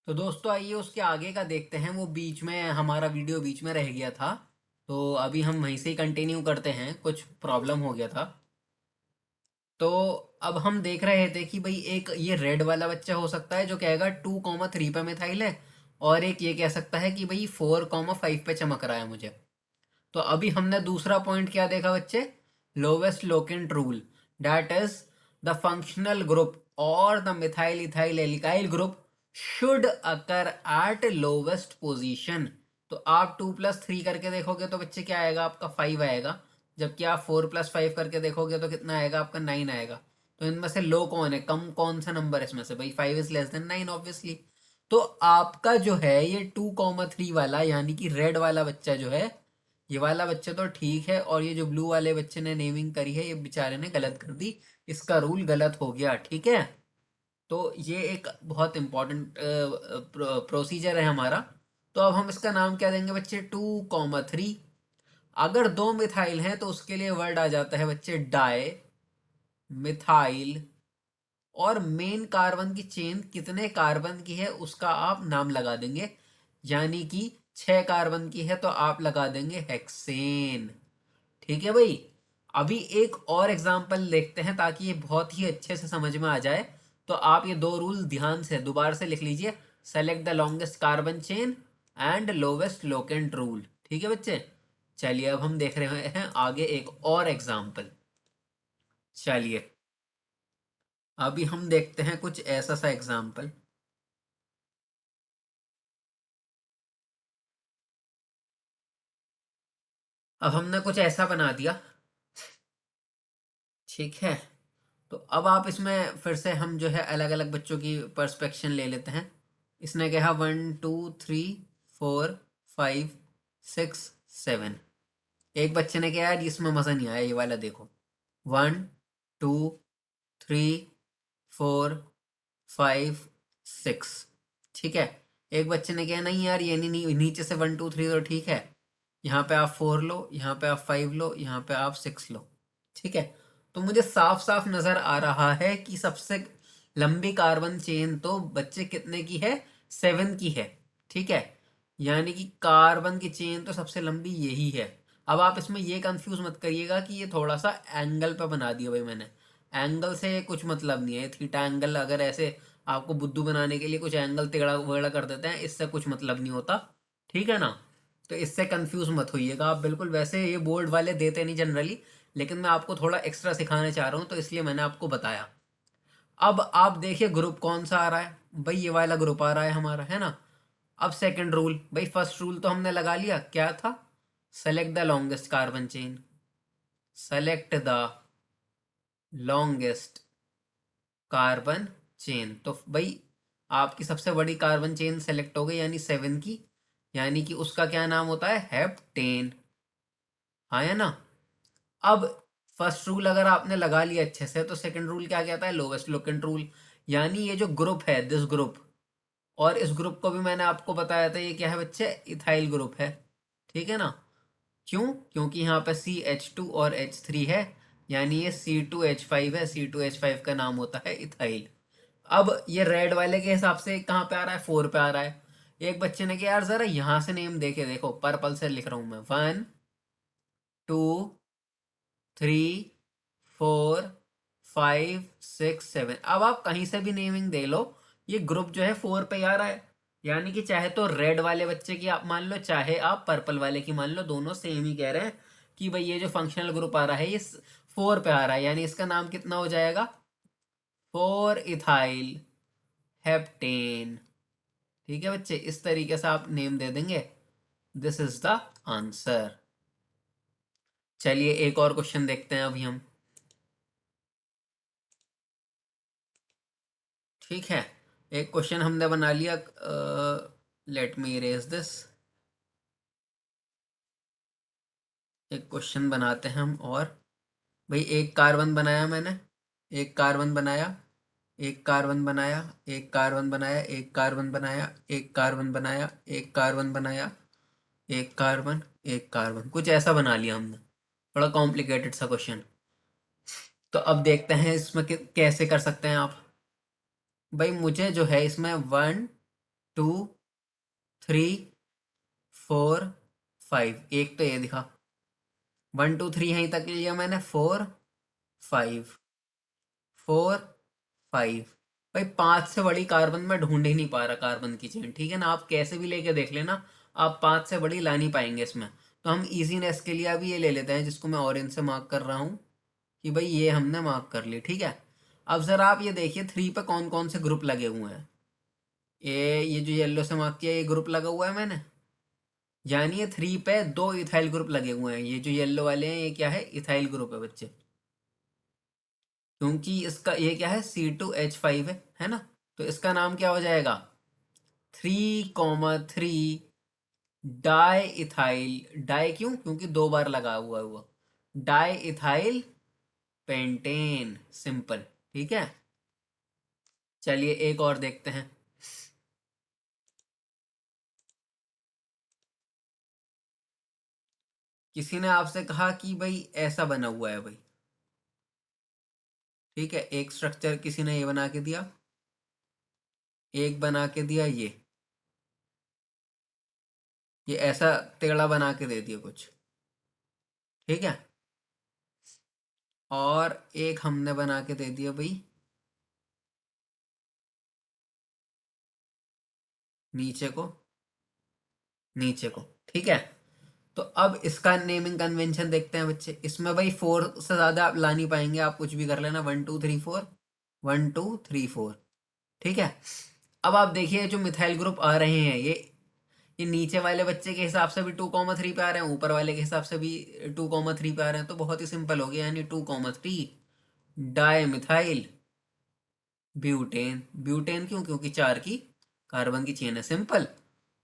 तो दोस्तों आइए उसके आगे का देखते हैं। वो बीच में हमारा वीडियो बीच में रह गया था, तो अभी हम वहीं से ही कंटिन्यू करते हैं। कुछ प्रॉब्लम हो गया था। तो अब हम देख रहे थे कि भाई एक ये रेड वाला बच्चा हो सकता है जो कहेगा 2,3 पे मिथाइल है, और एक ये कह सकता है कि भाई 4,5 पे चमक रहा है मुझे। तो अभी हमने दूसरा पॉइंट क्या देखा बच्चे? Lowest locant rule, that is the functional group और the methyl ethyl alkyl group should occur at lowest position. तो आप 2+3 करके देखोगे तो बच्चे क्या आएगा? आपका 5 आएगा। जबकि आप 4+5 करके देखोगे तो कितना आएगा? आपका 9 आएगा। तो इनमें से लो कौन है? कम कौन सा नंबर है इसमें से? भाई 5 इज लेस देन 9 ऑब्वियसली। तो आपका जो है ये 2,3 वाला यानी कि रेड वाला बच्चा जो है, ये वाला बच्चा तो ठीक है, और ये जो ब्लू वाले बच्चे ने नेमिंग करी है ये बेचारे ने गलत कर दी। इसका रूल गलत हो गया, ठीक है। तो ये एक बहुत इंपॉर्टेंट प्रोसीजर है हमारा। तो अब हम इसका नाम क्या देंगे बच्चे? 2,3। अगर दो मिथाइल हैं तो उसके लिए वर्ड आ जाता है बच्चे डाई मिथाइल। और मेन कार्बन की चेन कितने कार्बन की है उसका आप नाम लगा देंगे। यानी कि 6 कार्बन की है तो आप लगा देंगे हेक्सेन। ठीक है भाई। अभी एक और एग्जांपल देखते हैं ताकि ये बहुत ही अच्छे से समझ में आ जाए। तो आप ये दो रूल ध्यान से दोबारा से लिख लीजिए। Select the longest carbon chain and lowest locant rule. ठीक है बच्चे। चलिए अब हम देख रहे हैं आगे एक और एग्जांपल। चलिए अभी हम देखते हैं कुछ ऐसा सा एग्जांपल। अब हमने कुछ ऐसा बना दिया, ठीक है। तो अब आप इसमें फिर से हम जो है अलग अलग बच्चों की पर्सपेक्शन ले लेते हैं। इसने कहा 1 2 3 4 5 6 7। एक बच्चे ने कहा यार इसमें मज़ा नहीं आया, ये वाला देखो। 1 2 3 4 5 6। ठीक है। एक बच्चे ने कहा नहीं यार ये नहीं, नीचे से 1 2 3 तो ठीक है। यहाँ पे आप 4 लो, यहाँ पे आप 5 लो, यहाँ पे आप 6 लो। ठीक है। तो मुझे साफ साफ नजर आ रहा है कि सबसे लंबी कार्बन चेन तो बच्चे कितने की है? 7 की है। ठीक है। यानी कि कार्बन की चेन तो सबसे लंबी यही है। अब आप इसमें ये कंफ्यूज मत करिएगा कि ये थोड़ा सा एंगल पे बना दिया भाई मैंने। एंगल से कुछ मतलब नहीं है। थीटा एंगल अगर ऐसे आपको बुद्धू बनाने के लिए कुछ एंगल टेढ़ा वेढ़ा कर देते हैं, इससे कुछ मतलब नहीं होता। ठीक है ना। तो इससे कंफ्यूज मत होइएगा आप बिल्कुल। वैसे ये बोर्ड वाले देते नहीं जनरली, लेकिन मैं आपको थोड़ा एक्स्ट्रा सिखाने चाह रहा हूँ तो इसलिए मैंने आपको बताया। अब आप देखिए ग्रुप कौन सा आ रहा है। भाई ये वाला ग्रुप आ रहा है हमारा, है ना। अब सेकंड रूल, भाई फर्स्ट रूल तो हमने लगा लिया, क्या था? Select the longest carbon chain. Select the longest carbon chain. तो भाई आपकी सबसे बड़ी कार्बन चेन सेलेक्ट हो गई यानी 7 की। यानी कि उसका क्या नाम होता है? हेप्टेन। हाँ या ना। अब फर्स्ट रूल अगर आपने लगा लिया अच्छे से तो सेकंड रूल क्या कहता है? Lowest locant rule. यानी ये जो ग्रुप है, दिस ग्रुप, और इस ग्रुप को भी मैंने आपको बताया था ये क्या है बच्चे? इथाइल ग्रुप है। ठीक है ना। क्यों? क्योंकि यहाँ पे CH2 और H3 है। यानी ये C2H5 है। C2H5 का नाम होता है इथाइल। अब ये रेड वाले के हिसाब से कहाँ पे आ रहा है? 4 पे आ रहा है। एक बच्चे ने कहा यार जरा यहाँ से नेम देखे देखो, पर्पल से लिख रहा हूँ मैं। 1 2 3 4 5 6 7। अब आप कहीं से भी नेमिंग दे लो, ये ग्रुप जो है 4 पे आ रहा है। यानी कि चाहे तो रेड वाले बच्चे की आप मान लो, चाहे आप पर्पल वाले की मान लो, दोनों सेम ही कह रहे हैं कि भाई ये जो फंक्शनल ग्रुप आ रहा है ये 4 पे आ रहा है। यानी इसका नाम कितना हो जाएगा? 4 इथाइल हेप्टेन। ठीक है बच्चे, इस तरीके से आप नेम दे देंगे। This is the answer. चलिए एक और क्वेश्चन देखते हैं अभी हम। ठीक है। एक क्वेश्चन हमने बना लिया। Let me erase this. एक क्वेश्चन बनाते हैं हम और। भाई एक कार्बन बनाया मैंने, एक कार्बन बनाया, एक कार्बन बनाया, एक कार्बन बनाया, एक कार्बन बनाया, एक कार्बन बनाया, एक कार्बन बनाया, एक कार्बन, एक कार्बन, कुछ ऐसा बना लिया हमने। थोड़ा कॉम्प्लिकेटेड सा क्वेश्चन। तो अब देखते हैं इसमें कैसे कर सकते हैं आप। भाई मुझे जो है इसमें 1 2 3 4 5। एक तो ये दिखा, 1 2 3 यहीं तक लिया मैंने, 4 5 4 5। भाई 5 से बड़ी कार्बन में ढूंढ ही नहीं पा रहा कार्बन की चेन, ठीक है ना। आप कैसे भी लेके देख लेना, आप 5 से बड़ी ला नहीं पाएंगे इसमें। तो हम इजीनेस के लिए अभी ये ले लेते हैं, जिसको मैं ऑरेंज से मार्क कर रहा हूँ कि भाई ये हमने मार्क कर ली, ठीक है। अब जरा आप ये देखिए 3 पे कौन कौन से ग्रुप लगे हुए हैं। ये जो येलो से मार्क किया, ये ग्रुप लगा हुआ है मैंने, यानी ये 3 पे 2 इथाइल ग्रुप लगे हुए हैं। ये जो येलो वाले हैं ये क्या है, इथाइल ग्रुप है बच्चे, क्योंकि इसका ये क्या है, C2H5 है ना। तो इसका नाम क्या हो जाएगा, 3,3 डाई इथाइल। डाई क्यों, क्योंकि 2 बार लगा हुआ डाई इथाइल पेंटेन, सिंपल, ठीक है। चलिए एक और देखते हैं। किसी ने आपसे कहा कि भाई ऐसा बना हुआ है भाई, ठीक है। एक स्ट्रक्चर किसी ने ये बना के दिया, एक बना के दिया, ये ऐसा टेढ़ा बना के दे दिया कुछ, ठीक है। और एक हमने बना के दे दिया भाई नीचे को, नीचे को, ठीक है। तो अब इसका नेमिंग कन्वेंशन देखते हैं बच्चे। इसमें भाई 4 से ज्यादा आप ला नहीं पाएंगे, आप कुछ भी कर लेना, 1 2 3 4, 1 2 3 4, ठीक है। अब आप देखिए जो मिथाइल ग्रुप आ रहे हैं, ये नीचे वाले बच्चे के हिसाब से भी 2,3 पे आ रहे हैं, ऊपर वाले के हिसाब से भी 2,3 पे आ रहे हैं। तो बहुत ही सिंपल हो गया, यानी 2,3 डाई मिथाइल ब्यूटेन। ब्यूटेन क्यों, क्योंकि 4 की कार्बन की चेन है, सिंपल।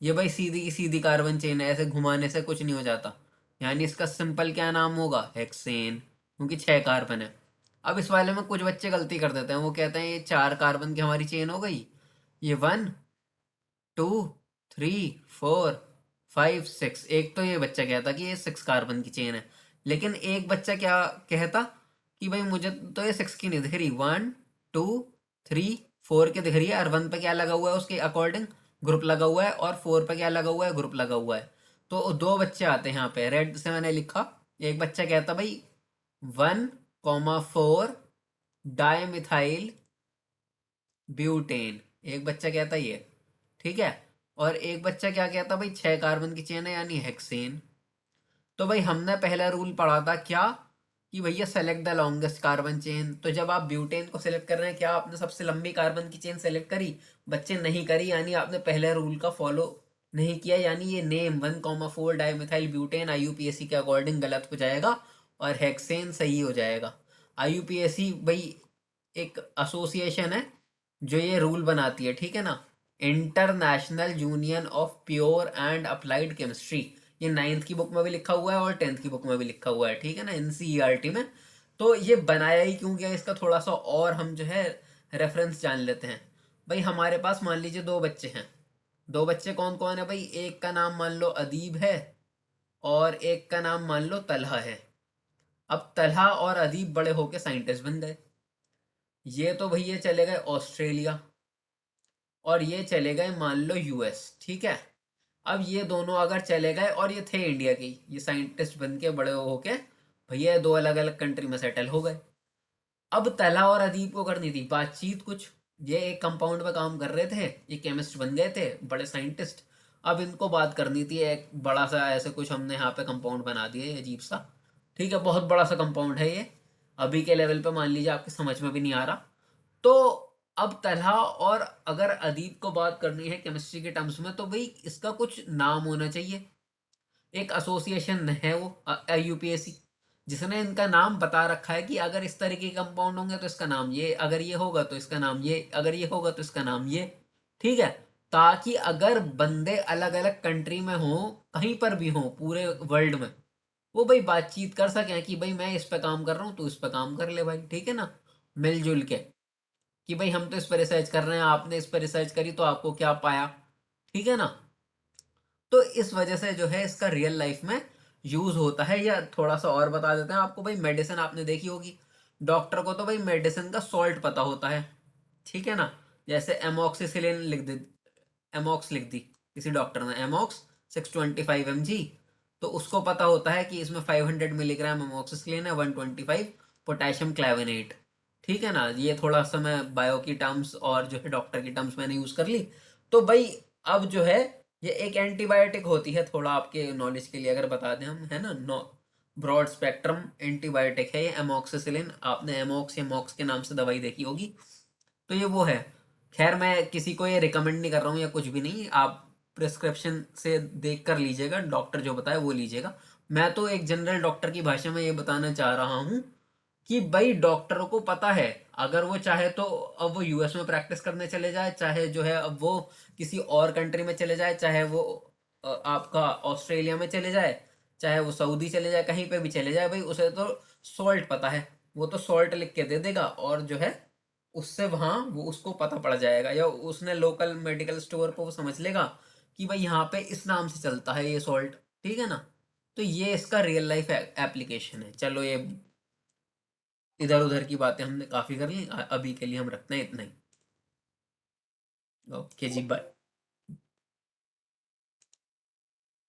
ये भाई सीधी की सीधी कार्बन चेन है, ऐसे घुमाने से कुछ नहीं हो जाता। यानी इसका सिंपल क्या नाम होगा, हेक्सेन, क्योंकि 6 कार्बन है। अब इस वाले में कुछ बच्चे गलती कर देते हैं, वो कहते हैं ये 4 कार्बन की हमारी चेन हो गई, ये 1 2 3 4 5 6। एक तो ये बच्चा कहता कि ये 6 कार्बन की चेन है, लेकिन एक बच्चा क्या कहता कि भाई मुझे तो ये 6 की नहीं दिख रही, 1 2 3 4 की दिख रही है, और 1 पे क्या लगा हुआ है उसके अकॉर्डिंग, ग्रुप लगा हुआ है, और 4 पे क्या लगा हुआ है, ग्रुप लगा हुआ है। तो दो बच्चे आते हैं यहाँ पे, रेड से मैंने लिखा। एक बच्चा कहता भाई 1,4 डाई मिथाइल ब्यूटेन, एक बच्चा कहता ये, ठीक है। और एक बच्चा क्या कहता भाई 6 कार्बन की चेन है, यानी हेक्सेन। तो भाई हमने पहला रूल पढ़ा था क्या, कि भैया select the longest carbon chain. तो जब आप ब्यूटेन को सेलेक्ट कर रहे हैं, क्या आपने सबसे लंबी कार्बन की चेन सेलेक्ट करी, बच्चे नहीं करी, यानी आपने पहले रूल का फॉलो नहीं किया, यानी ये नेम 1,4 डाईमिथाइल ब्यूटेन IUPAC के अकॉर्डिंग गलत हो जाएगा, और हेक्सेन सही हो जाएगा। IUPAC भाई एक एसोसिएशन है जो ये रूल बनाती है, ठीक है ना, international union of pure and applied chemistry. ये 9th की बुक में भी लिखा हुआ है और 10th की बुक में भी लिखा हुआ है, ठीक है ना, NCERT में। तो ये बनाया ही क्यों गया, इसका थोड़ा सा और हम जो है रेफरेंस जान लेते हैं। भाई हमारे पास मान लीजिए 2 बच्चे हैं, 2 बच्चे कौन कौन है भाई, एक का नाम मान लो अदीब है, और एक का नाम मान लो तलहा है। अब तलहा और अदीब बड़े होके साइंटिस्ट बन गए, ये तो भैया चले गए ऑस्ट्रेलिया, और ये चले गए मान लो US, ठीक है। अब ये दोनों अगर चले गए, और ये थे इंडिया के, ये साइंटिस्ट बन के बड़े होके भैया 2 अलग अलग कंट्री में सेटल हो गए। अब तला और अदीब को करनी थी बातचीत कुछ, ये एक कंपाउंड में काम कर रहे थे, ये केमिस्ट बन गए थे बड़े साइंटिस्ट। अब इनको बात करनी थी, एक बड़ा सा ऐसे कुछ हमने यहाँ पे कंपाउंड बना दिया अजीब सा, ठीक है, बहुत बड़ा सा कंपाउंड है ये, अभी के लेवल पे मान लीजिए आपके समझ में भी नहीं आ रहा। तो अब तलहा और अगर अदीब को बात करनी है केमिस्ट्री के टर्म्स में, तो भाई इसका कुछ नाम होना चाहिए, एक एसोसिएशन है वो IUPAC, जिसने इनका नाम बता रखा है कि अगर इस तरीके के कंपाउंड होंगे तो इसका नाम ये, अगर ये होगा तो इसका नाम ये, अगर ये होगा तो इसका नाम ये, ठीक है। ताकि अगर बंदे अलग अलग कंट्री में हो, कहीं पर भी हो पूरे वर्ल्ड में, वो भाई बातचीत कर सकें कि भाई मैं इस पे काम कर रहा हूँ, तू इस पे काम कर ले भाई, ठीक है ना, मिलजुल के, कि भाई हम तो इस पर रिसर्च कर रहे हैं, आपने इस पर रिसर्च करी तो आपको क्या पाया, ठीक है ना। तो इस वजह से जो है इसका रियल लाइफ में यूज होता है। या थोड़ा सा और बता देते हैं आपको, भाई मेडिसिन आपने देखी होगी, डॉक्टर को तो भाई मेडिसिन का सॉल्ट पता होता है, ठीक है ना, जैसे एमोक्सिसिलिन लिख दे, एमॉक्स लिख दी किसी डॉक्टर ने, एमॉक्स 625 mg, तो उसको पता होता है कि इसमें 500 मिलीग्राम एमॉक्सिसिलिन है, 125 पोटेशियम क्लेवेनेट। ठीक है ना, ये थोड़ा सा मैं बायो की टर्म्स और जो है डॉक्टर की टर्म्स मैंने यूज कर ली। तो भाई अब जो है ये एक एंटीबायोटिक होती है, थोड़ा आपके नॉलेज के लिए अगर बता दें हम, है ना, ब्रॉड स्पेक्ट्रम एंटीबायोटिक है ये एमॉक्सिसिलिन। आपने एमॉक्स या मॉक्स के नाम से दवाई देखी होगी, तो ये वो है। खैर मैं किसी को ये रिकमेंड नहीं कर रहा हूँ या कुछ भी नहीं, आप प्रिस्क्रिप्शन से देख कर लीजिएगा, डॉक्टर जो बताए वो लीजिएगा। मैं तो एक जनरल डॉक्टर की भाषा में ये बताना चाह रहा हूँ कि भाई डॉक्टरों को पता है, अगर वो चाहे तो अब वो यूएस में प्रैक्टिस करने चले जाए, चाहे जो है अब वो किसी और कंट्री में चले जाए, चाहे वो आपका ऑस्ट्रेलिया में चले जाए, चाहे वो सऊदी चले जाए, कहीं पे भी चले जाए, भाई उसे तो सॉल्ट पता है, वो तो सॉल्ट लिख के दे देगा और जो है उससे वहाँ वो उसको पता पड़ जाएगा, या उसने लोकल मेडिकल स्टोर को वो समझ लेगा कि भाई यहाँ पे इस नाम से चलता है ये सॉल्ट। ठीक है ना, तो ये इसका रियल लाइफ एप्लीकेशन है। चलो ये इधर उधर की बातें हमने काफी कर ली, अभी के लिए हम रखते हैं इतना ही। ओके जी, बाय।